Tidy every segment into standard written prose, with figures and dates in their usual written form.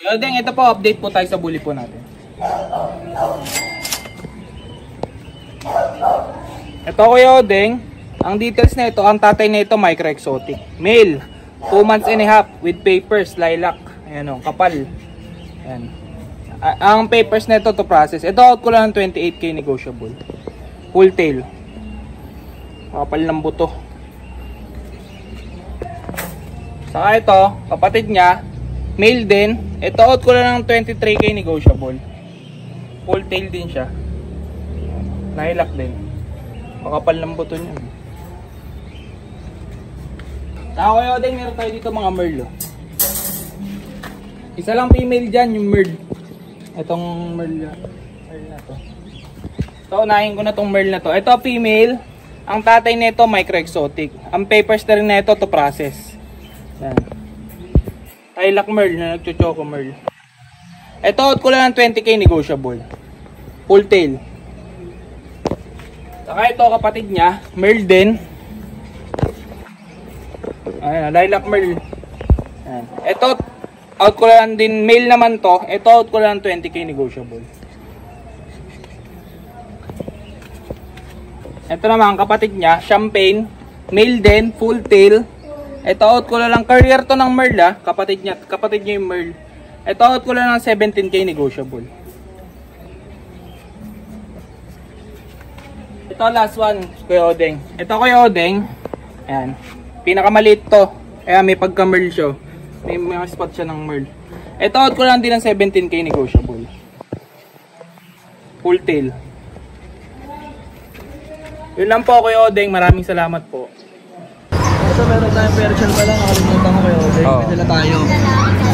Yodeng, ito po, update po tayo sa bully po natin. Ito Kuya Odeng, ang details na ito, ang tatay na ito micro exotic. Male, 2 months and a half with papers, lilac. Ayan o, kapal. Ayan. Ang papers na ito to process. Ito out ko lang ng 28k negotiable. Full tail. Kapal ng buto. Saka ito, kapatid niya, male din. Ito out ko lang ng 23k negotiable. Full tail din siya. Lilac din. Makapal ng buto niya. Saka Kuya Odeng, meron tayo dito mga merl. Isa lang female dyan, yung merl. Itong merl na to. So, unahin ko na tong merl na to. Ito female. Ang tatay nito micro exotic. Ang papers na rin na ito to process. Yan. Lilac merl na nagcho-choco merl. Ito out ko lang ng 20k negotiable. Full tail. Saka ito kapatid niya, merl din. Ayan, lilac merl. Ayan. Ito out ko lang din, male naman to. Ito out ko lang 20k negotiable. Ito naman kapatid niya, champagne, male din, full tail. Ito out ko lang, career to ng merl ah. Kapatid niya yung merl. Ito out ko lang ng 17k negotiable. Ito last one, Kuya Odeng. Ito Kuya Odeng. Ayan. Pinakamaliit to. Ayan, may pagka-merl siya. May mga spot siya ng merl. Ito out ko lang din ng 17k negotiable. Full tail. Yun lang po Kuya Odeng. Maraming salamat po. Ito meron tayong Persian pala. Nakalimutan ko Kuya Odeng. May dala tayo.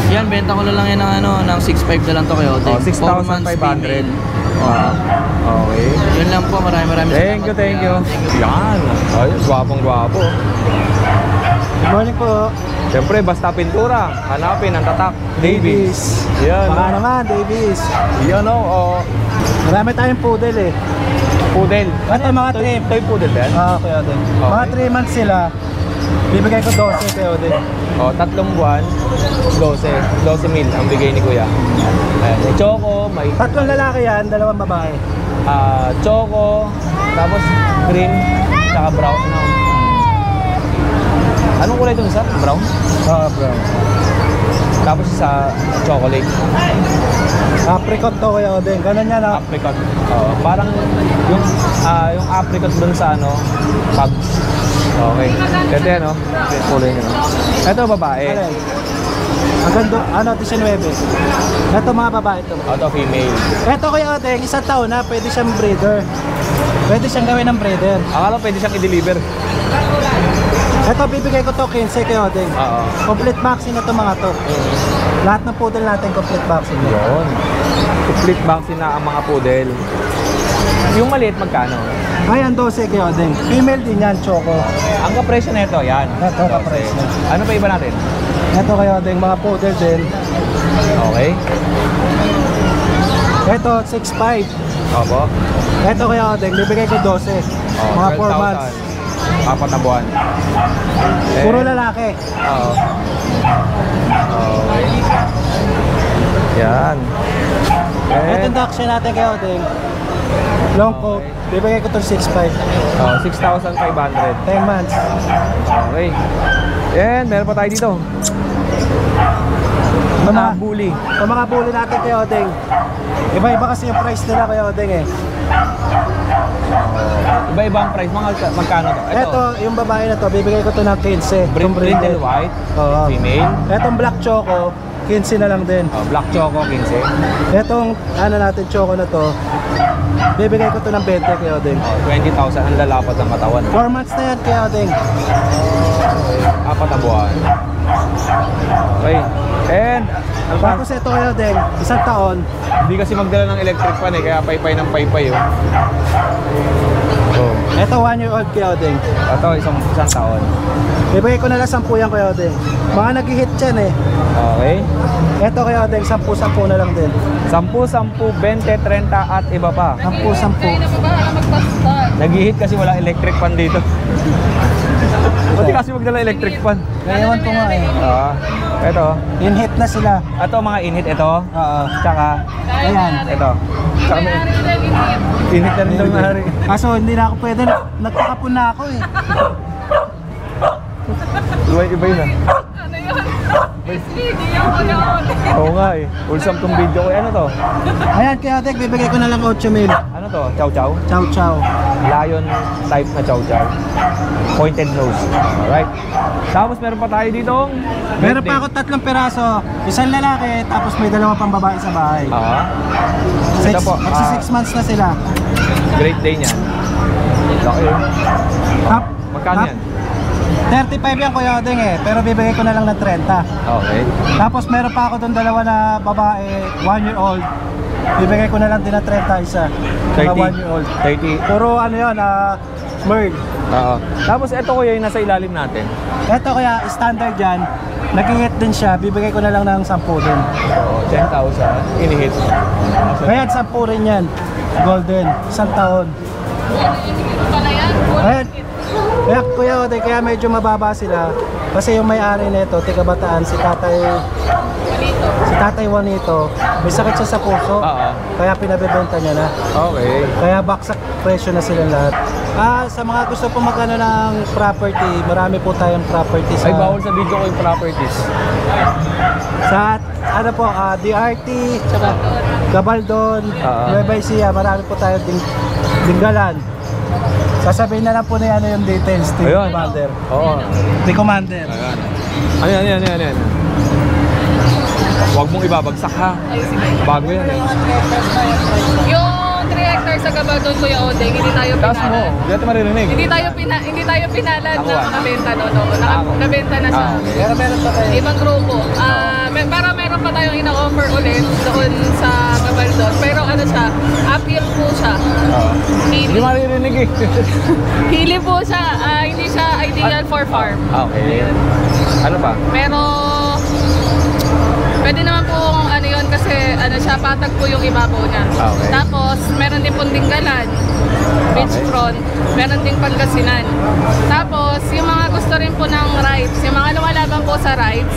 Yan, benta ko na lang yan ng 6.5 na lang to Kuya Odeng. 6,500. Okay. Yun lang po, maraming salamat. Thank you. Yan. Ay, gwapong-gwapo. Good morning po. Siyempre, basta pintura. Hanapin ang tatak. Davies. Yan. Baka naman, Davies. Yan o. Marami tayong poodle eh. Poodle. Ito mga 3. Ito yung poodle ba yan? Kuya Odeng. Okay. Mga 3 months sila. Bibigay ko 12 Kuya Odeng. 3 buwan, 12 mil ang bigay ni Kuya. Ayan, may choco, may 3 lalaki yan, 2 babae. choco, tapos green, saka brown. Anong kulay itong isa? Brown? Brown. Tapos sa chocolate. Apricot to Kuya Odeng. Ganun yan ah. Apricot. Parang yung apricot dun sa pag. Okay. Ito yan kulay nyo. Ito babae. Ang ganda, 19. Ito mga babae ito. Ito female. Ito Kuya Odeng, 1 taon na, pwede siyang breeder. Pwede siyang gawin ng breeder. Akala pwede siyang i-deliver. Ito bibigay ko to 15 Kuya Odeng. Complete vaccine na to mga to. Lahat ng poodle natin complete vaccine. Yun. Complete vaccine na ang mga poodle. Yung maliit magkano? Ayan 12 Kuya Odeng. Female din yan, choco. Ang kapresyo na ito, yan. Ito kapresyo. Ano pa iba natin? Ito Kuya Odeng, mga poodle din. Okay. Ito 6.5. Opo. Ito Kuya Odeng, bibigay ko 12. Mga 4 months. 4 na buwan. Puro lalaki. Oo. Okay. Yan. Ito yung auction natin Kuya Odeng. Long coat, bibigay ko to 6.5. 6,500. 10 months. Okay. Yan, meron pa tayo dito. Bully. Yung mga bully natin Kuya Odeng. Iba-iba kasi yung price nila Kuya Odeng eh. Iba-iba ang price. Magkano to? Ito, yung babae na to, bibigay ko to ng 15. Brindle white. Female. Etong black choco, 15 na lang din. Black choco, 15. Etong natin choco na to, bibigay ko to ng 20 Kuya Odeng. 20,000 ang lalapad ng katawan. 4 months na yan Kuya Odeng. 4 na buwan. Okay. And tapos ito Kuya Odeng, 1 taon. Hindi kasi magdala ng electric fan kaya paypay ng paypay Ito 1 year old Kuya Odeng. Ito isang taon. Bibigay ko na lang 10 yan Kuya Odeng. Mga nag-hit yan eh. Okay. Ito Kuya Odeng, 10 na lang din. 10, 20, 30 at iba pa. 10. Nag-hit kasi wala electric fan dito. Pati kasi magdala electric fan. Ngayon ko nga eh. Oo. Ito. In-hit na sila. Ito mga inhit ito. Oo. Tsaka Ayan. ito. Tsaka may inhit na rin daw mahari. Kaso hindi na ako pwede. Nagkakapon na ako eh. Iba yun ah. Oo nga eh. Wholesome tong video ko. Ano to? Ayan, kaya Tek, bibigay ko na lang 8 mil. Ano to? Chow chow? Chow chow. Lion type na chow chow. Pointed nose. Alright. Tapos meron pa tayo ditong Meron pa ako 3 peraso. Isang lalaki, tapos may 2 pang babae sa bahay. Oo. Ito po. Magsa 6 months na sila. Great day niyan. Laki eh. Tap, Magkano tap. yan? 35 yan Kuya Odeng eh, pero bibigay ko na lang ng 30. Okay. Tapos meron pa ako doon 2 na babae, 1 year old. Bibigay ko na lang din ng 30 isa. 30. 1 year old. 30. Puro ano yun, Merl. Oo. Tapos ito kuya yung nasa ilalim natin. Ito kaya standard yan. Nag-hit din siya, bibigay ko na lang ng 10 din. Oo, 10,000. Inihit. Kaya 10 rin yan. Golden, 1 taon. Ayan. Kaya Kuya Odeng, kaya medyo mababa sila. Kasi yung may-ari nito, tiga Bataan, si Tatay Juanito, may sakit siya sa puso. Oo. Kaya pinabebenta niya na. Okay. Kaya baksak presyo na sila lahat. Sa mga gusto po magkano ng property, marami po tayong property sa... Ay, bawal sa video ko yung properties. Sa ano po, DRT, tsaka Gabaldon, Nueva Ecija, marami po tayong Dinggalan. Sasabihin na lang po na ano yung details, Team Ayun. Commander. Oo. Team Commander. Ayan. Huwag mong ibabagsak ha. Bago yan eh. Yung 3 hectares sa Gabaldon, Kuya Odeng, hindi tayo Taas mo. pinalad. Hindi natin maririnig. Hindi tayo pinalad Ako, na makabenta Nakabenta na siya. Okay. Pero meron pa tayo. Ibang grupo. Para meron pa tayong ina-offer ulit doon sa Gabaldon. Pero ano siya, appeal po siya. Oo. Hindi Hili. maririnig eh. Hili po siya. Hindi siya ideal for farm. Okay. Ano pa? Pero pwede naman po ano yun kasi ano siya, patag po yung ibabaw niya. Okay. Tapos meron din pong Dinggalan, beachfront, meron din Pangasinan. Tapos yung mga gusto rin po ng rides, yung mga lumalaban po sa rides,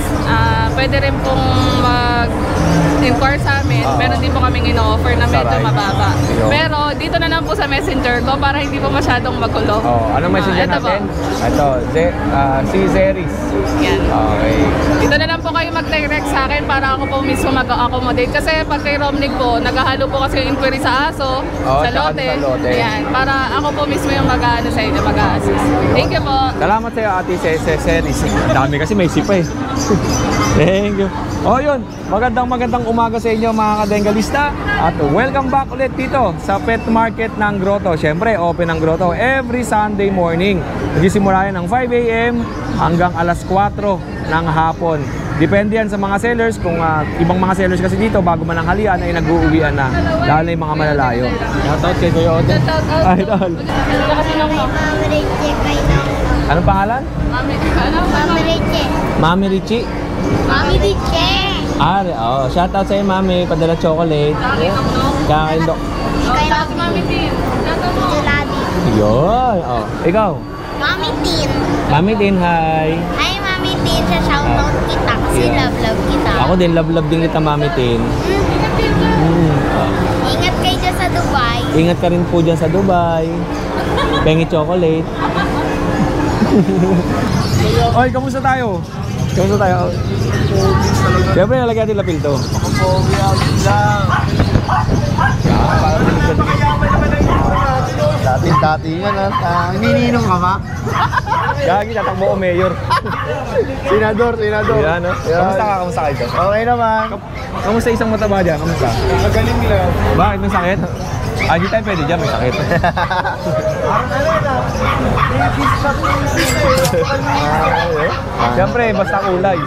pwede rin pong mag-inquire sa amin. Meron din po kaming ino-offer na medyo rides. mababa. Yo. Pero dito na lang po sa messenger ko para hindi po masyadong magulo. Oh, anong messenger Ito po. natin? Ito, si Zeris. Yan. Okay. Dito na lang po kayo mag-direct sa akin para ako po mismo mag-accommodate. Kasi pag kay Romnig po, naghahalo po kasi yung inquiry sa aso, Oh, sa tsaka lote. sa lote. Yan, para ako po mismo yung mag-ano sa inyo, mag-assist. Thank you po. Salamat sa'yo ate Zeris. Dami kasi may sipa eh. Thank you. Oh yun, magandang umaga sa inyo mga kadengalista. At welcome back ulit dito sa Pet Market ng Grotto. Siyempre, open ang Grotto every Sunday morning. Nagsisimula yan ng 5 AM hanggang alas 4 ng hapon. Depende yan sa mga sellers. Kung ibang mga sellers kasi dito, bago man ang halian ay nag-uuwian na. Lalo na yung mga malalayo. Shoutout kay Kuya Odeng. Ay, tol. Anong pangalan? Mami Riche. Mami Richie. Mami Riche. Shoutout sa'yo, Mami. Padala chocolate. Kakain dok. Shout si Mami Tin. Julabi. Yun. Oh, ikaw. Mami Tin. Mami din, hi. Hi Mami Tin, sa shoutout kita kasi Yeah. love kita. Ako din, love din kita, Mami Tin. Ingat kayo dyan sa Dubai. Ingat ka rin po dyan sa Dubai. Pengi chocolate. Oy, kamusta tayo? Kamusta tayo? Siyempre, nalagyan natin lapil to. Dati yan ha. Nininong ka ba? Gagi, tatakbo ko mayor. Senador. Yan, no? Kamusta ka? Kamusta kayo? Okay naman. Kamusta isang mataba dyan? Kamusta? Magaling lang. Bakit? May sakit? Di tayo pwede dyan, may sakit. Siyempre, basta kulay.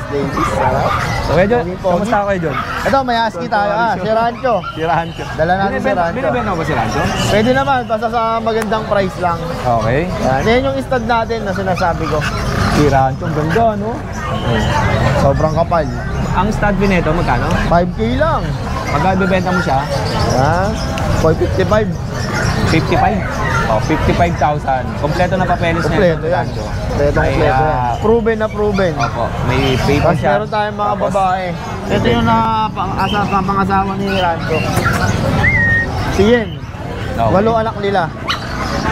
Okay, John? Kamusta ka kayo, John? Ito, may ASCII tayo. Si Rancho. Sirahan ko. Dala natin si Rancho. Binibenta mo ba si Rancho? Pwede naman, basta sa magandang price lang. Okay. Yan yung stud natin na sinasabi ko. Si Rancho, ang ganda, no? Sobrang kapal. Ang stud bineto, magkano? 5K lang. Pag bibenta mo siya, Ha? 455. 55. Oh, 55,000. Kompleto na papeles na Kompleto ito, yan. Rancho. Petong May, kompleto yan. Proven na proven. Opo, may paper Tapos siya. meron tayong mga Tapos, babae. Ito yung pangasawa ni Rancho. Si Yen. Okay. 8 anak nila.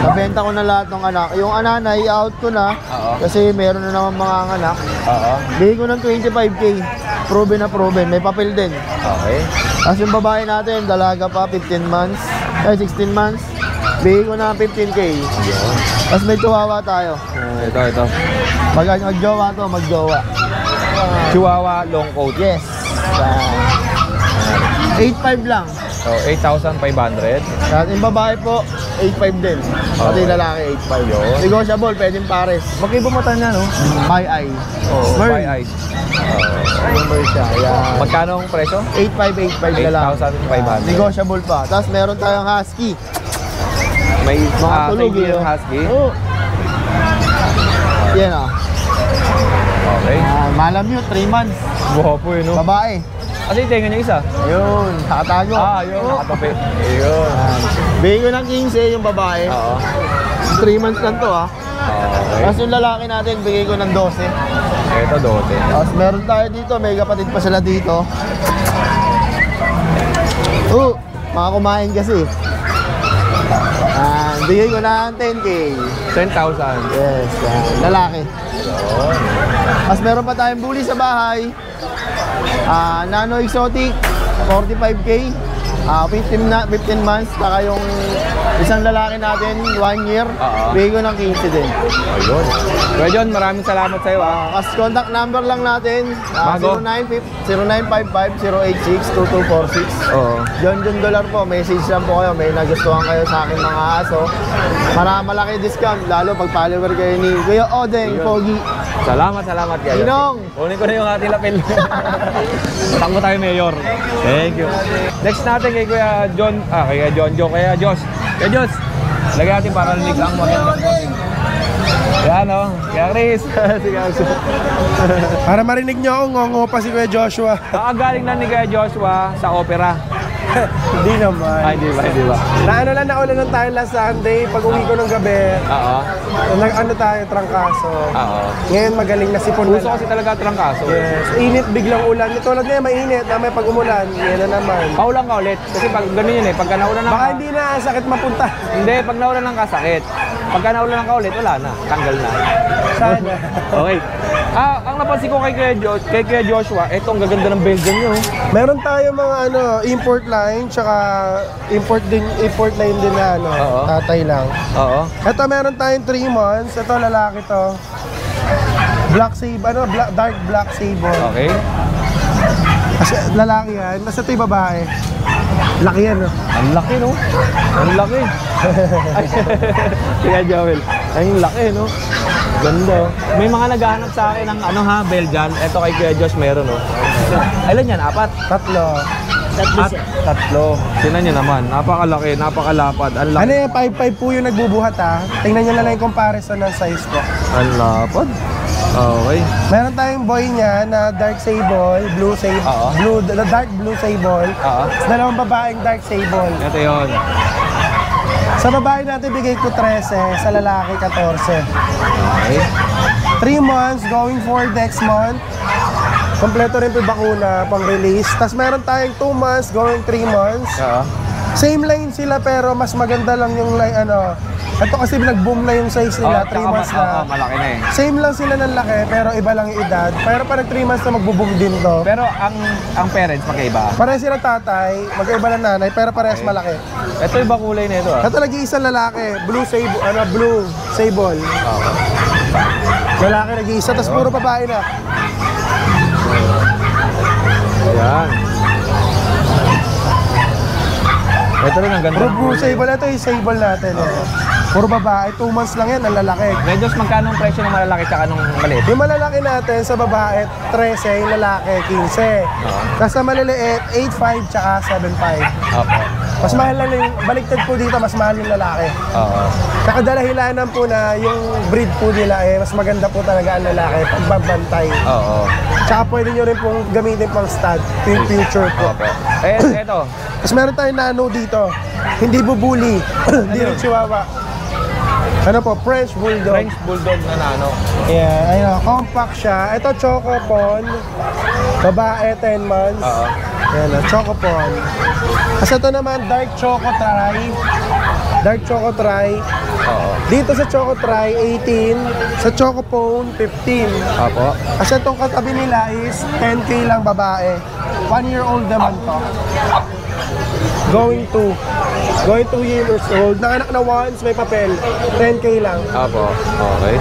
Nabenta ko na lahat ng anak. Yung ananay, out ko na. Oo. Kasi meron na naman mga anak. Oo. Bigay ko ng 25k. Proven na proven. May papel din. Okay. Tapos yung babae natin, dalaga pa, 15 months. 16 months. Bigay ko na 15k. Tapos may chihuahua tayo. Ito. Pag magjowa to, magjowa. Chihuahua long coat. Yes. 8.5 lang. So, 8,500. At yung babae po, 8.5 din. Pati lalaki, 8.5 yun. Negotiable, pwedeng pares. Magkaiba mata niya, no? My eye. Oh, Smurf. by eyes. Number siya. Ayan. Magkano ang presyo? 8.5 lalaki. 8,500. Negotiable pa. Tapos meron tayong husky. May Mga tulog Siberian yun. Husky. Oo. Yan ah. Okay. Malamute, 3 months. Guwapo yun, no? Babae. Kasi tenga niya isa. Ayun, nakatago. Yun. Nakatapi. Ayun. Bigay ko ng 15 yung babae. Oo. 3 months lang to ah. Okay. Tapos yung lalaki natin, bigay ko ng 12. Ito, dote. Tapos meron tayo dito, may kapatid pa sila dito. Mga kumain kasi. Bigay ko ng 10k. 10,000. Yes, lalaki. Tapos meron pa tayong bully sa bahay. Nano exotic, 45k. 15 months. Saka yung isang lalaki natin, 1 year. Bigay ko ng 15 din. Ayun. Kuya John, maraming salamat sa iyo. Tapos contact number lang natin, Bago. 0956-2246. Oo. John Dollar po, message lang po kayo. May nagustuhan kayo sa akin mga aso. Malaki discount, lalo pag follower kayo ni Kuya Odeng Pogi. Salamat Kuya John. Ninong! Kunin ko na yung ating lapel. Takbo tayo, Mayor. Thank you. Next natin kay Kuya John, kay Kuya Josh. Kuya Josh, lagyan natin para rinig ang magandang morning. Yan o, Kuya Chris. Sige, Para marinig nyo ako, ngongo pa si Kuya Joshua. galing na ni Kuya Joshua sa opera. Hindi naman. Hindi ba? Naulan lang tayo last Sunday. Pag uwi ko ng gabi, Oo. tayo, trangkaso. Oo. Ngayon magaling na sipon Puso kasi talaga trangkaso. Yes, init, biglang ulan. Tulad ngayon, mainit. May pag umulan, yan na naman. Paulang ka ulit. Kasi pag ganun yun pagka naulan ng Baka hindi na sakit mapunta. Hindi, pag naulan ng kasakit. Pagka naulan ng kaulit, wala na. Tanggal na. Sana. Okay. Ang napansin ko kay Kuya Joshua, ang gaganda ng Belgian nyo. Meron tayo mga import line, tsaka import line din na Oo. tatay lang. Oo. Ito meron tayong 3 months. Ito lalaki to. Black sable, dark black sable. Okay. Kasi lalaki yan. Nasa ito yung babae. Laki yan, no? Ang laki, no? Ang laki. Ay, Kuya Joel. Ay, ang laki, no? Ganda. May mga naghahanap sa akin ng Belgian. Ito kay Kuya Josh meron, no? Ilan yan? 4? 3. Tatlo. Tingnan nyo naman. Napakalaki, napakalapad. Ang laki. Ano yan? 5'5" po yung nagbubuhat, ha? Tingnan nyo na lang yung comparison ng size po. Ang lapad. Okay. Meron tayong boy niya na dark sable, blue sable, dark blue sable. Oo. Dalawang babaeng dark sable. Ito yun. Sa babae natin bigay ko 13, sa lalaki 14. Okay. 3 months, going for next month. Kompleto rin po yung bakuna pang release. Tapos meron tayong 2 months, going 3 months. Oo. Same line sila pero mas maganda lang yung line, ito kasi nag-boom na yung size nila, 3 months na. Malaki na Same lang sila ng laki pero iba lang yung edad. Pero parang 3 months na magbo-boom din to. Pero ang parents magkaiba. Pareha sila tatay, magkaiba ng nanay pero parehas malaki. Ito iba kulay na ito. Ito lagi isang lalaki, blue sable. Lalaki nag-iisa, tapos puro babae na. Ayan. Ito rin ang ganda. Blue sable, ito yung sable natin. Puro babae, 2 months lang yan, ang lalaki. Medyo magkano ang presyo ng malalaki tsaka ng maliit? Yung malalaki natin sa babae, 13, yung lalaki, 15. Tapos sa maliliit, 8.5 tsaka 7.5. Opo. Mas mahal lang yung, baliktad po dito, mas mahal yung lalaki. Oo. Saka dalahilanan po na yung breed po nila mas maganda po talaga ang lalaki, pagbabantay. Oo. Tsaka pwede nyo rin pong gamitin pang stud, yung future po. Opo. Eto. Tapos meron tayong nano dito, hindi bubuli, hindi rin chihuahua. Ano po, French Bulldog. French Bulldog na nano. Yeah, ayun, compact siya. Ito, Chocopon. Babae, 10 months. Oo. Ayan, Chocopon. Kasi ito naman, Dark Choco Tri. Dark Choco Tri. Oo. Dito sa Choco Tri, 18. Sa Chocopon, 15. Apo. Kasi itong katabi nila is 10K lang babae. 1-year-old naman to. Going 2 years old. Nanganak na once, may papel. 10K lang. Apo. Okay.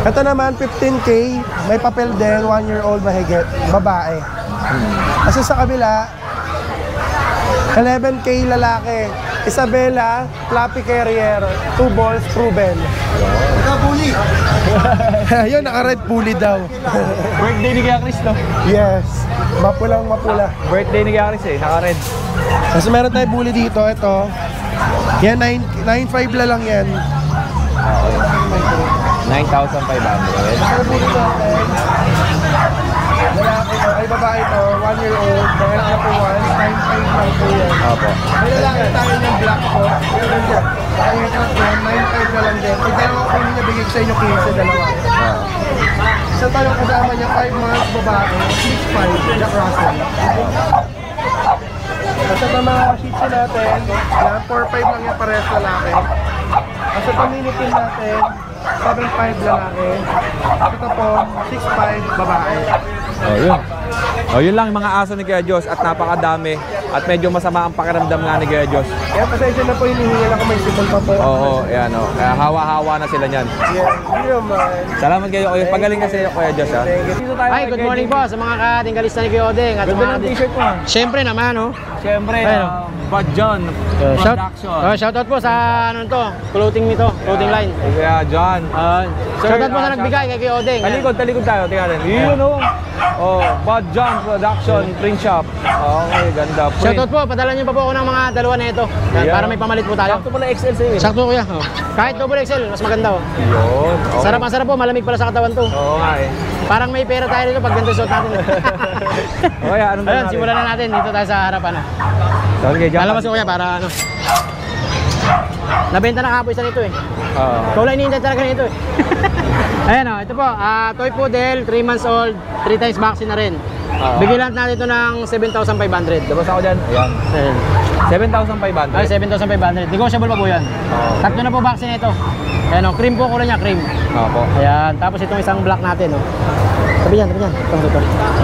Ito naman, 15K. May papel din, 1-year-old mahigit. Babae. Kasi sa kabila, 11K lalaki. Isabela, Fluffy Carrier, 2 balls, proven. Naka-bully. Yun, naka-red bully daw. Birthday ni Kuya Chris, no? Yes. Mapulang mapula. Birthday ni Kuya Chris eh, naka-red. Kasi meron tayong bully dito, ito. Yan, 9.5 lang yan. 9,500. Lalaki to, ay babae to, 1-year-old, dahil na po 9.5 lang po yan. Apo. May lalaki tayo ng black po, meron siya. Kaya ito yan, 9.5 na lang din. Pag dalawa ko hindi nabigay ko sa inyo 15, dalawa. Isa tayong kasama niya, 5 months, babae, 6.5, Jack Russell. At ito mga shih tzu natin, yan, 4.5 lang yan parehas lalaki. At ito minitin natin, 7.5 lalaki. At ito po, 6.5 babae. Oh, yun. Oh, yun lang yung mga aso ni Kuya Diyos at napakadami at medyo masama ang pakiramdam nga ni Kuya Diyos. Kaya pasensya na po, hinihingil ako, may sipol pa po. Oo, yan o. Kaya hawa-hawa na sila niyan. Yeah, hindi naman. Salamat kayo. Pagaling kasi Kuya Diyos, ha? Dito tayo Hi, good morning po sa mga katinggalista ni Kuya Odeng at Ganda ng t-shirt mo. Siyempre naman, oh. Siyempre, Ayun. Bad John Production. Shoutout po sa ano to, clothing nito, clothing line. Kuya John. Shoutout po sa nagbigay kay Kuya Odeng. Talikod tayo. Tingnan natin. Yun o. Oh, Bad John Production, print shop. Okay, ganda. Print. Shoutout po, padala niyo pa po ako ng mga dalawa na ito. Yeah. Para may pamalit po tayo. Sakto pala XL sa'yo eh. Sakto Kuya. Oh. Kahit double XL, mas maganda oh. Yun. Okay. Sarap ang sarap po, malamig pala sa katawan to. Oo nga eh. Parang may pera tayo dito pag ganito suot natin. Okay, anong Ayun, simulan na natin dito tayo sa harapan. Sorry kay John. Lalabas ko Kuya para ano. Nabenta na kapoy sa nito eh. Oo. Ikaw lang hinihintay talaga nito eh. Ayan o, ito po, toy poodle, 3 months old, 3 times vaccine na rin. Bigyan lang natin ito ng 7,500. Labas ako dyan. Ayan. Ayan. 7,500. Ay, 7,500. Negotiable pa po yan. Tatlo na po vaccine ito. Ayan o, cream po kulay niya, cream. Opo. Ayan, tapos itong isang black natin o. Tabi yan. Ito.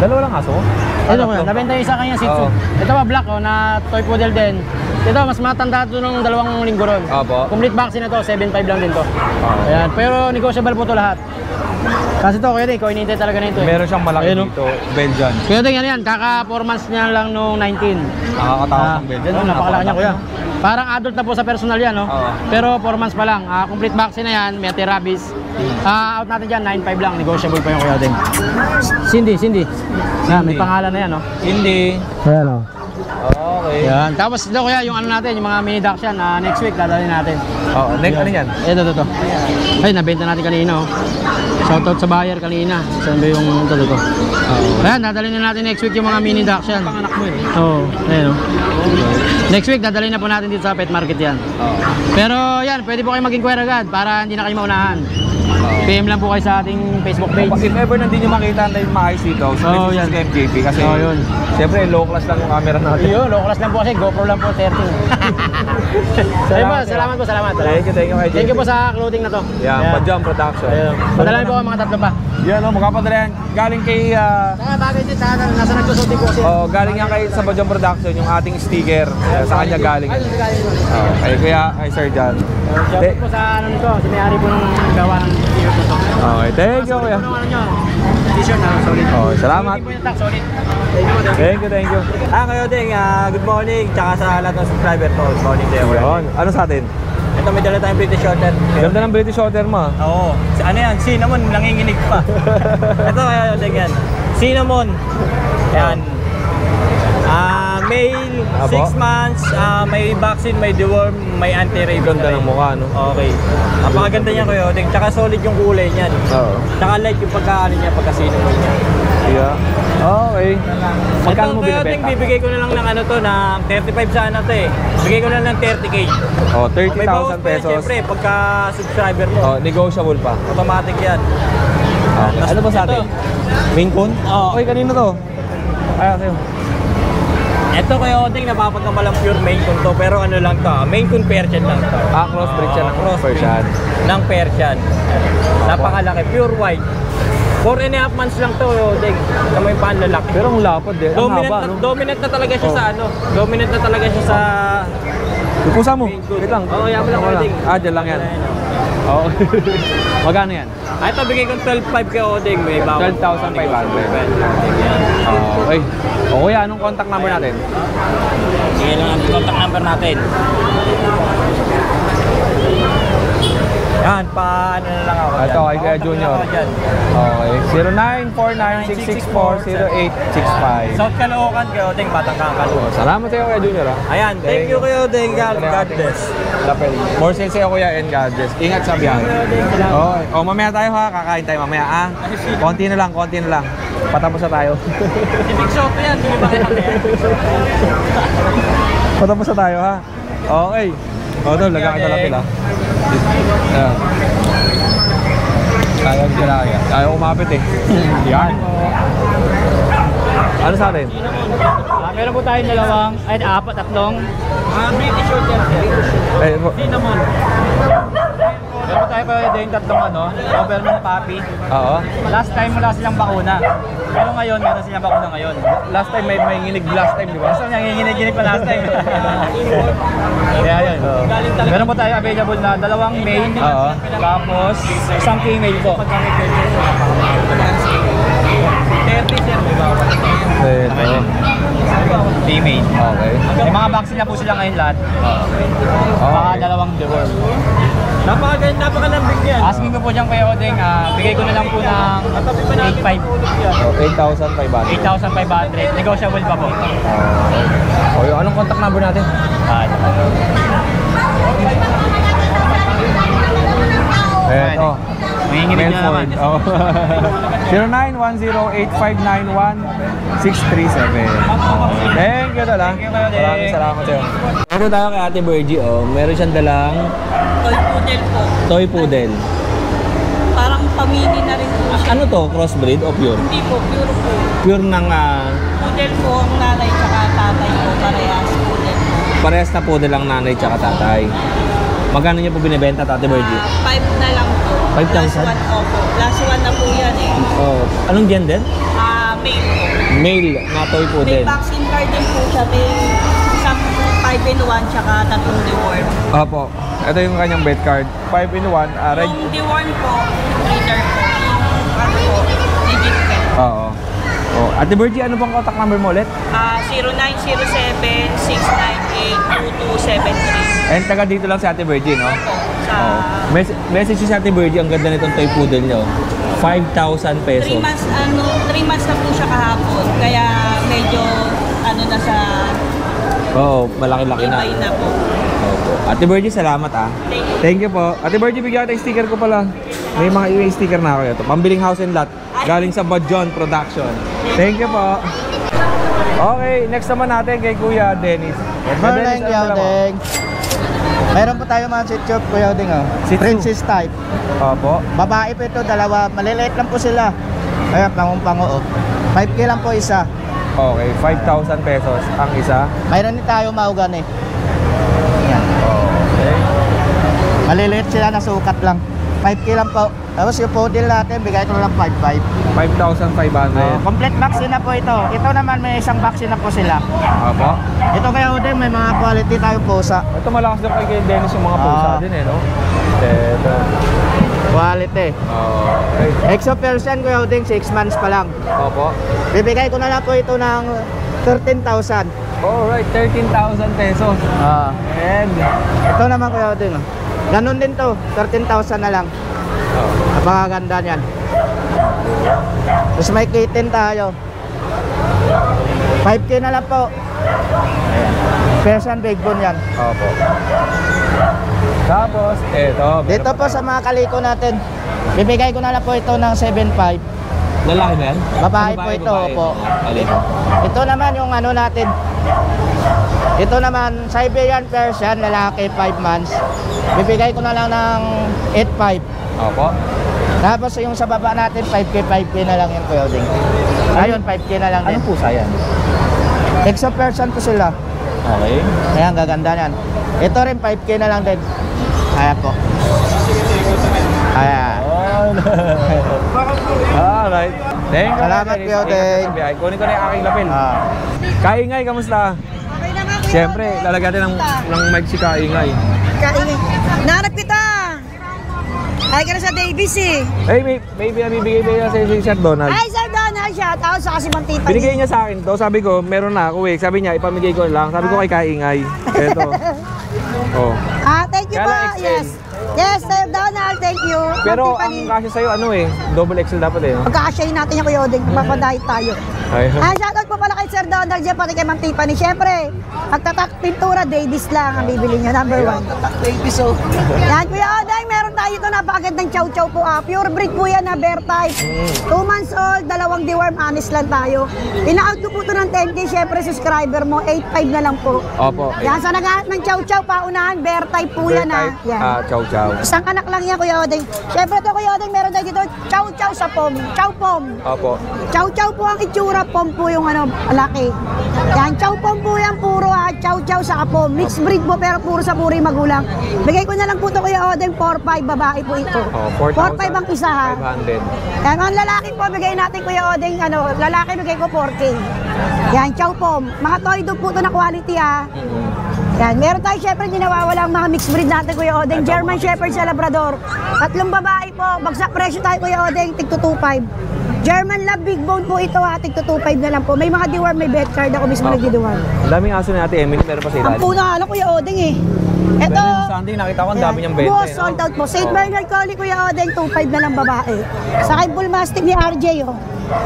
Dalawa lang aso? Ito ko yan, nabenta yung isa kanya Shih Tzu. Oo. Ito pa black o, na toy poodle din. Ito, mas matanda ito nung 2 linggo ron. Opo. Complete vaccine na to, 7,500 lang din to. Ayan, pero negotiable po to lahat. Kasi to, kuya din, ikaw hinihintay talaga na ito eh. Meron siyang malaki Ayun, no? dito, Belgian. Kuya din, yan, kaka 4 months niya lang nung 19. Nakakatakot ng Belgian. Napakalaki niya kuya. Parang adult na po sa personal yan, no? Oo. Pero 4 months pa lang. Complete vaccine na yan, may anti-rabies. Out natin dyan, 9,500 lang. Negotiable pa yung kuya din. Cindy. Yan, may pangalan na yan, no? Hindi. Ayan, no? Okay. Yan. Tapos ito kuya, yung ano natin, yung mga mini ducks yan, next week dadalhin natin. Oh, next ano yan? Ito. Ay, nabenta natin kanina, oh. Shoutout sa buyer kanina. Saan ba yung ito? Ayan, dadalhin na natin next week yung mga mini ducks yan. Panganak mo eh. Oo, ayan, oh. Next week, dadalhin na po natin dito sa pet market yan. Pero yan, pwede po kayo mag-inquire agad para hindi na kayo maunahan. PM lang po kayo sa ating Facebook page. If ever na hindi nyo makita na yung maayos dito, Oo, yan. sa MJP kasi yun. siyempre low class lang yung camera natin. Yun, low class lang po kasi, GoPro lang po 30. Salamat po. Thank you kay Thank you po sa clothing na to. Yan, Bad John Production. Padala po ang mga tatlo pa. Yan o, magkapadala yan. Galing kay, Bagay din, nasa nagsusuti po siya. galing yan kay sa Bad John Production, yung ating sticker. Sa kanya galing. Kay Sir John. Shoutout po sa ano nito, si may-ari po ng gawa ng t-shirt na to. Okay, thank you kuya. T-shirt na solid. Okay, salamat. Hindi po yung tag, solid. Thank you. Kayo din, good morning, tsaka sa lahat ng subscriber ko, good morning to everyone. Yun, ano sa atin? Ito, may dala tayong British Shorter. Ganda ng British Shorter mo. Oo, ano yan, cinnamon, nanginginig pa. Ito kayo din yan, cinnamon. Yan. Male, Apo? 6 months, may vaccine, may deworm, may anti-rabies. Ganda ng mukha, no? Okay. Napakaganda niya Kuya Odeng. Tsaka solid yung kulay niyan. Oo. Tsaka light yung pagkaano niya, pagkasino mo niya. Yeah. Okay. Magkano mo Kuya Odeng, binibenta? bibigay ko na lang ng ano to, ng 35 sa ano to eh. Bigay ko na lang ng 30K. Oh, May bawas 30,000 pa yan, pesos. syempre, pagka subscriber mo. Oh, negotiable pa. Automatic yan. Okay. Ano ba sa atin? Maine Coon? Oo. Okay, kanino to? Ay, sa'yo. Ito Kuya Odeng, napapagkamalang pure Maine Coon to, pero ano lang to, Maine Coon Persian lang to. Ah, crossbreed siya ng Crossbreed Persian. ng Persian. Napakalaki, pure white. 4.5 months lang to, Kuya Odeng. Tama yung panlalaki. Pero ang lapad eh. Ang haba, no? Dominant na talaga siya sa ano. Dominant na talaga siya sa Yung pusa mo. Maine Coon. Wait lang. Oo, yaman lang, Wala. Kuya Odeng. Ah, dyan lang yan. Oo. Magkano yan? Ito, bigay ko 12.5 kay Odeng. May bawal. 12,500. Okay. O kuya, anong contact number natin? Sige lang ang contact number natin. Yan, paano na lang ako dyan. Ito, kay Kuya Junior. Okay. 0949-664-0865. South Caloocan, Kuya Odeng, Batang Caloocan. Salamat sa'yo, Kuya Junior. Ha? Ayan, thank you Kuya Odeng. God bless. Lapel. More sales sa'yo, Kuya, and God bless. Ingat sa biyahe. Okay. O, mamaya tayo ha. Kakain tayo mamaya, ah. Konti na lang, konti na lang. Patapos na tayo. Si Big Soto yan, hindi ba kaya yan? Patapos na tayo, ha? Okay. O, ito, lagyan kita lapel, ha? Ayan. Ayaw ka lang, yan. Ayaw kumapit, eh. Yan. Ano sa atin? Meron po tayong tatlong. British short yan. Eh, Cinnamon. Meron po tayo pa din tatlong Doberman puppy. oo. Last time wala silang bakuna. Pero ngayon, meron silang bakuna ngayon. Last time may nginig last time, di ba? Basta nanginginig pa last time. Kaya yun. Meron po tayo available na dalawang male. Oo. Tapos isang female po. 30 sir, may bawal. Ito. Female. Okay. May mga vaccine na po sila ngayon lahat. Mga dalawang deworm. Napakalambing yan. Asking ko po dyan Kuya Odeng, bigay ko na lang po ng 8,500. So, 8,500. 8,500. Negotiable pa po. O, yung anong contact number natin? Eto. Nanginginig na naman. Oh. 0910-8591-637. Thank you, Dala. Maraming salamat sa'yo. Meron tayo kay Ate Virgie, oh. Meron siyang dalang Toy poodle po. toy poodle. Parang pamili na rin po siya. Ano to? Crossbreed o pure? Hindi po, pure po. Pure ng Poodle po ang nanay tsaka tatay po, parehas poodle po. parehas na poodle ang nanay tsaka tatay. Magkano niyo po binibenta, Ate Virgie? 5 na lang po. 5,000? Last one, opo. Last one na po yan eh. Oh, anong gender? Male po. Male na toy May poodle. vaccine card din po siya. May isang 5-in-1 tsaka 3 deworm. Opo. Ito yung kanyang bet card. 5-in-1. Yung deworm po, breeder po. Yung ano po, legit pet. Oo. Oh, Ate Virgie, ano pang contact number mo ulit? 0907-698-2273. And taga dito lang si Ate Virgie, no? Opo, sa Oo. Message si Ate Virgie, ang ganda nitong toy poodle niyo. 5,000 pesos. 3 months, 3 months na po siya kahapon. Kaya medyo, na sa Oo, malaki-laki na. ibay na po. Opo. Ate Virgie, salamat ah. Thank you. Thank you po. Ate Virgie, bigyan tayo sticker ko pala. May mga sticker na ako ito. Pambiling house and lot. Galing sa Bajon Production. Thank you po. Okay, next naman natin kay Kuya Dennis. Good morning, Kuya Odeng. Meron po tayo mga sitchop, Kuya Odeng, oh. Shih Tzu. Princess type. Opo. Babae po ito, dalawa. Maliliit lang po sila. Ayan, pangong-pango, oh. 5K lang po isa. Okay, 5,000 pesos ang isa. Mayroon din tayo maugan eh. Ayan. Okay. Maliliit sila na sukat lang. 5K lang po. Tapos yung poodle natin, bigay ko lang 5,500. 5,500. Complete vaccine na po ito. Ito naman may isang vaccine na po sila. Opo. Ito kaya Odeng, may mga quality tayo pusa. Ito malakas daw kay Dennis yung mga pusa din eh, no? Ito. Quality. Okay. Exo Persian Kuya Odeng, 6 months pa lang. Opo. Bibigay ko na lang po ito ng 13,000. Alright, 13,000 pesos. And Ito naman Kuya Odeng. Ganun din to, 13,000 na lang. Napakaganda niyan. Tapos may kitten tayo. 5K na lang po. Ayan. Persian big bone yan. Opo. Tapos, eto. Dito po sa mga kaliko natin, bibigay ko na lang po ito ng 7.5. Lalaki ba yan? Babae po ito, opo. Kaliko. Ito naman yung ano natin. Ito naman, Siberian Persian, lalaki, 5 months. Bibigay ko na lang ng 8.5. Opo. Tapos yung sa baba natin, 5K na lang yung Kuya Oding. Ayun, 5K na lang din. Anong pusa yan? Exo Persian po sila. Okay. Ayan, gaganda yan. Ito rin, 5K na lang din. Ayan po. Ayan. Alright. Thank you. Salamat, Kuya Oding. Kunin ko na yung aking lapin. Kaingay, kamusta? Okay naman, Kuya Siyempre, Oding. lalagyan natin ng mic si Kaingay. Kaingay. Nanap kita. Ay ka na sa Davis eh. Hey, may bibigay ba sa si Sir Donald? Ay, Sir Donald, shout out sa kasi Ma'am Tita. Binigay niya sa akin to. Sabi ko, meron na ako eh. Sabi niya, ipamigay ko lang. Sabi ko kay Kaingay. Eto. Oh. Thank you Kala po. XL. Yes. Yes, Sir Donald, thank you. Pero Ma'am ang Tiffany. kasya sa'yo, ano eh, double XL dapat eh. No? Pagkakasyahin natin yung Kuya Oding, mapadiet tayo. Ay, Shoutout po pala kay Sir Donald dyan, pati kay Ma'am Tiffany. Siyempre, pagtatak pintura, Davis lang ang bibili nyo, number 1. Davis, oh. Yan, Kuya Oding, meron tayo ito, napakagandang chow-chow po. Pure breed po yan na bear type. 2 months old, 2 deworm, honest lang tayo. Pina-out ko po ito ng 10K, siyempre subscriber mo, 8.5 na lang po. Opo. Yan, sa naghahanap ng chow-chow, paunahan, bear type po yan ha. Yan. Chow chow. Isang anak lang yan, Kuya Oding. Siyempre ito, Kuya Oding, meron tayo dito, chow-chow sa pom. Chow-pom. Opo. Chow-chow po ang itsura, pom po yung ano, laki. Yan, chow-pom po yan, puro chow-chow sa pom. Mixed breed po, pero puro sa puri magulang. Bigay ko na lang po ito, Kuya Oding, 4.5, babae po ito. 4.5 ang isa ha. 500. Yan, ang lalaki po, bigay natin, Kuya Oding, lalaki bigay ko 4K. Yan, chow-pom. Mga toy dog po ito na quality ha. Yan, meron tayo syempre hindi nawawala ang mga mixed breed natin, Kuya Oding. German Shepherd sa Labrador. 3 babae po. Bagsak presyo tayo, Kuya Oding, tig to 2.5. German Lab Big Bone po ito ha, tig to 2.5 na lang po. May mga deworm, may vet card ako mismo nagdi-deworm. Ang daming aso ni Ate Emily, meron pa sa Ang ilalim. puna nga lang, Kuya Oding eh. Ito. Sunday, nakita ko ang dami niyang benta. Boss, sold out po. St. Bernard Collie, Kuya Oding, 2.5 na lang babae. Sakay Bull Mastiff ni RJ, oh.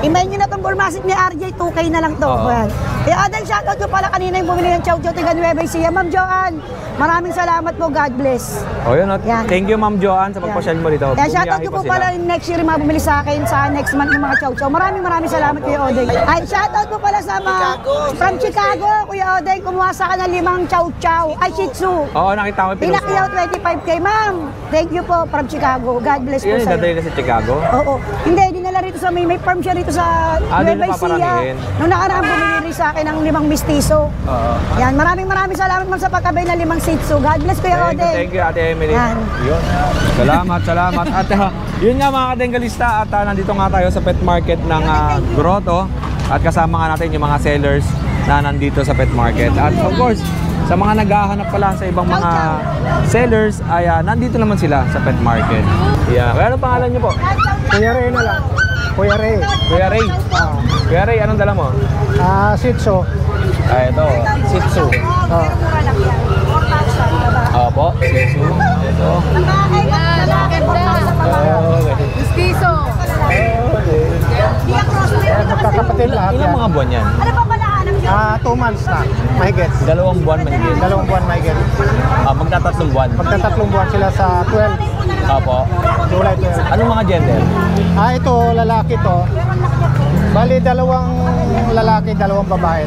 Email nyo na itong Bull Mastiff ni RJ, 2K na lang to. Yan. Kaya Oding, shoutout ko pala kanina yung bumili ng Chow Chow Tiga Nueva Ecija. Ma'am Joanne, maraming salamat po. God bless. Yun. Yan. Thank you, Ma'am Joanne, sa pagpasyal mo dito. Kaya shoutout ko po pala next year yung mga bumili sa akin sa next month yung mga Chow Chow. Maraming salamat, Kuya Oding. Ay, shoutout po pala sa mga from Chicago, Kuya Oding. Kumuha sa akin ng 5 Chow Chow. Ay, Shih Tzu. Oo, nakita ko yung pinost mo. Pinakyaw 25K, ma'am. Thank you po from Chicago. God bless po Yan, sa'yo. dadali na sa Chicago? Oo. Hindi, dinala rito sa may farm siya rito sa doon Nueva Ecija. napaparamihin. Nung nakaraan bumili rin sa akin ng 5 mistiso. Oo. Yan, maraming salamat ma'am sa pagkabay ng 5 Shih Tzu. God bless, Kuya Oding. Thank you, Ate Emily. Yan. Yun. Salamat. At yun nga mga kadenggalista, at nandito nga tayo sa pet market ng Grotto. At kasama nga natin yung mga sellers na nandito sa pet market. At of course, sa mga naghahanap pala sa ibang mga sellers, ay nandito naman sila sa pet market. Yeah. Kaya anong pangalan niyo po? Kuya Ray na lang. Kuya Ray. Kuya Ray. Kuya Ray, anong dala mo? Shih Tzu. Ito, Shih Tzu. Opo, Shih Tzu. Ito. Mistiso. Magkakapatid lahat Ilang mga buwan yan? Ano pa pala hanap niyo? 2 months na. Mahigit. 2 buwan mahigit. 2 buwan mahigit. Magtatatlong buwan. Magtatatlong buwan sila sa 12. Opo. July 12. Anong mga gender? Ito, lalaki to. Bali, 2 lalaki, 2 babae.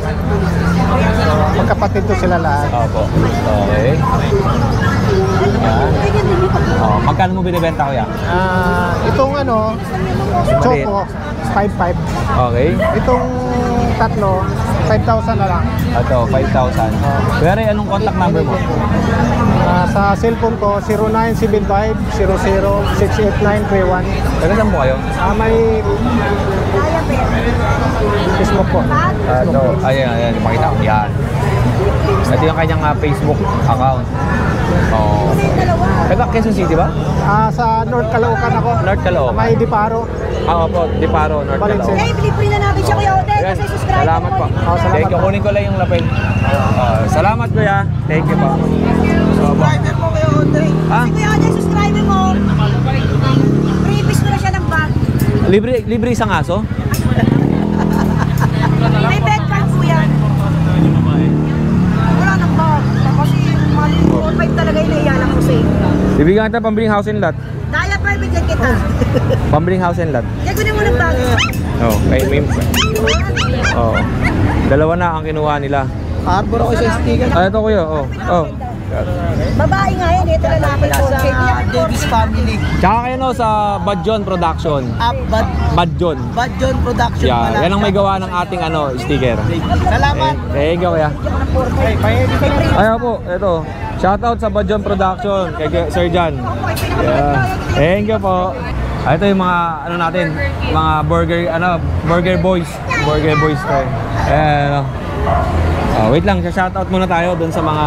So, magkapatid to sila lahat. Opo. Okay. Yan. Magkano mo binibenta ko yan? Itong Choco, 5.5. Okay. Itong tatlo, 5,000 na lang. Ito, 5,000. Pero anong contact number mo? Sa cellphone ko, 0975-00-68931. Taga saan po kayo? May Facebook po. Ito. Ayan. Ipakita ko. Yan. Ito yung kanyang Facebook account. Taga Quezon City ba? Sa North Caloocan ako. North Caloocan. May Diparo. Opo. Diparo, North Valenzuela. Caloocan. Pilipirin na natin siya, Kuya Oding, Ayan. kasi subscribe Salamat po. Salamat Thank you. po. Kunin ko lang yung lapel. Salamat kuya. Thank you po. Subscriber mo, Kuya Oding. Ah? Si Kuya Oding, subscriber mo. Previous mo na siya ng bag. Libre isang aso? May bed card po yan. Bibigyan kita pambiling house and lot. Daya private yan kita. Pambiling house and lot. Kaya kunin mo ng bago. Oh, may oh. Dalawa na ang kinuha nila. Arbor ako sa sticker. Ito kuya, oh. Oh. Babae nga yan, ito lalaki ko. Davis Family. Tsaka kayo no sa Badjon Production. Badjon. Badjon Production. Yeah, yan ang may gawa ng ating ano, sticker. Salamat. Thank you kuya. Ayaw po, ito. Shoutout sa Badjon Production kay Sir Jan. Yeah. Thank you po. Ito yung mga ano natin, mga burger boys. Burger boys tayo. Ayan, wait lang, shoutout muna tayo dun sa mga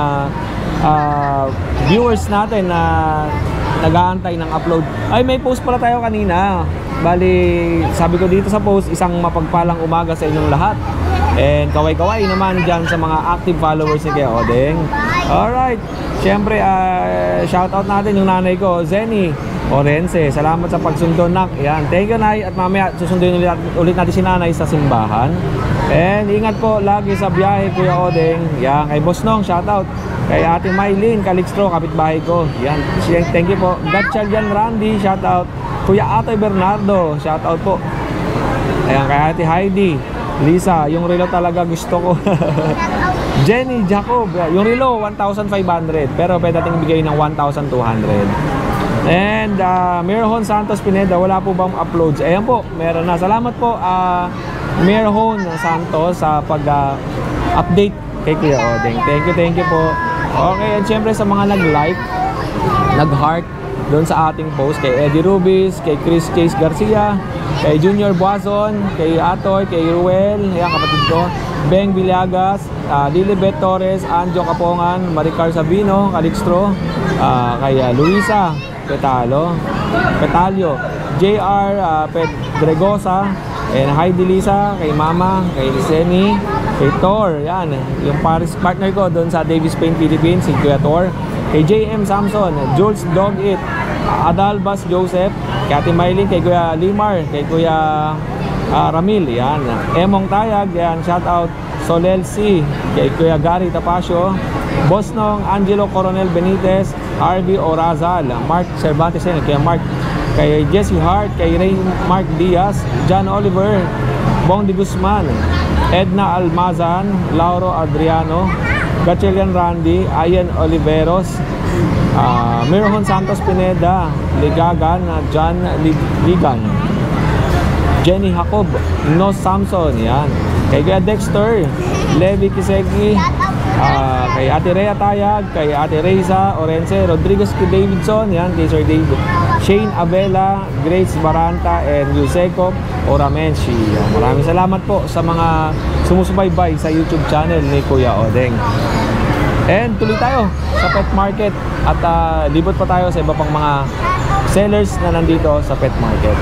viewers natin na nag-aantay ng upload. Ay, may post pala tayo kanina. Bali, sabi ko dito sa post, isang mapagpalang umaga sa inyong lahat. And kaway-kaway naman dyan sa mga active followers ni Kuya Odeng. Alright, syempre shoutout natin yung nanay ko, Zenny Orense. Salamat sa pagsundo, nak. Yan, thank you, Nay. At mamaya susunduin ulit natin si nanay sa simbahan. And ingat po lagi sa biyahe, Kuya Odeng. Yan, kay Boss Nong, shoutout. Kay Ate Maylene Calixtro, kapitbahay ko. Yan, thank you po. Gatchalian Randy, shoutout. Kuya Ate Bernardo, shoutout po. Ayan, kay Ate Heidi Lisa, yung relo talaga gusto ko. Jenny Jacob, yung relo 1,500 pero pwede nating bigay ng 1,200. And Mirhon Santos Pineda, wala po bang uploads? Ayan po, meron na. Salamat po Mirhon Santos sa pag-update kay Kuya Odeng. Thank you po. Okay, and syempre sa mga nag-like, nag-heart doon sa ating post, kay Eddie Rubis, kay Chris Case Garcia, kay Junior Buazon, kay Atoy, kay Ruel, yan kapatid ko, Beng Villagas, Lilibet Torres, Anjo Kapongan, Maricar Sabino, Calixtro, kay Luisa Petalio, JR Pedregosa, and Heidi Lisa, kay Mama, kay Liseni, kay Thor, yan, yung Paris partner ko doon sa Davis Paint Philippines, si Kuya Thor, kay JM Samson, Jules Dog It, Adalbas Joseph, kay Ate Maylin, kay Kuya Limar, kay Kuya Ramil, yan, Emong Tayag, yan, shout out Solel C, kay Kuya Gary Tapasio, Boss Nong, Angelo Coronel Benitez, RB Orazal, Mark Cervantes, yan, kay Mark, kay Jesse Hart, kay Ray Mark Diaz, John Oliver, Bong de Guzman, Edna Almazan, Lauro Adriano, Gatchalian Randy, Ayan Oliveros, Mirhon Santos Pineda, Ligagan, John Ligan, Jenny Jacob, Nos Samson, yan, kay Kuya Dexter, Levi Kiseki, kay Ate Rhea Tayag, kay Ate Reza Orense, Rodriguez Davidson, yan, kay Sir David, Shane Abela, Grace Baranta, and Yuseco Oramenshi. Maraming salamat po sa mga sumusubaybay sa YouTube channel ni Kuya Odeng. And tuloy tayo sa pet market at libot pa tayo sa iba pang mga sellers na nandito sa pet market.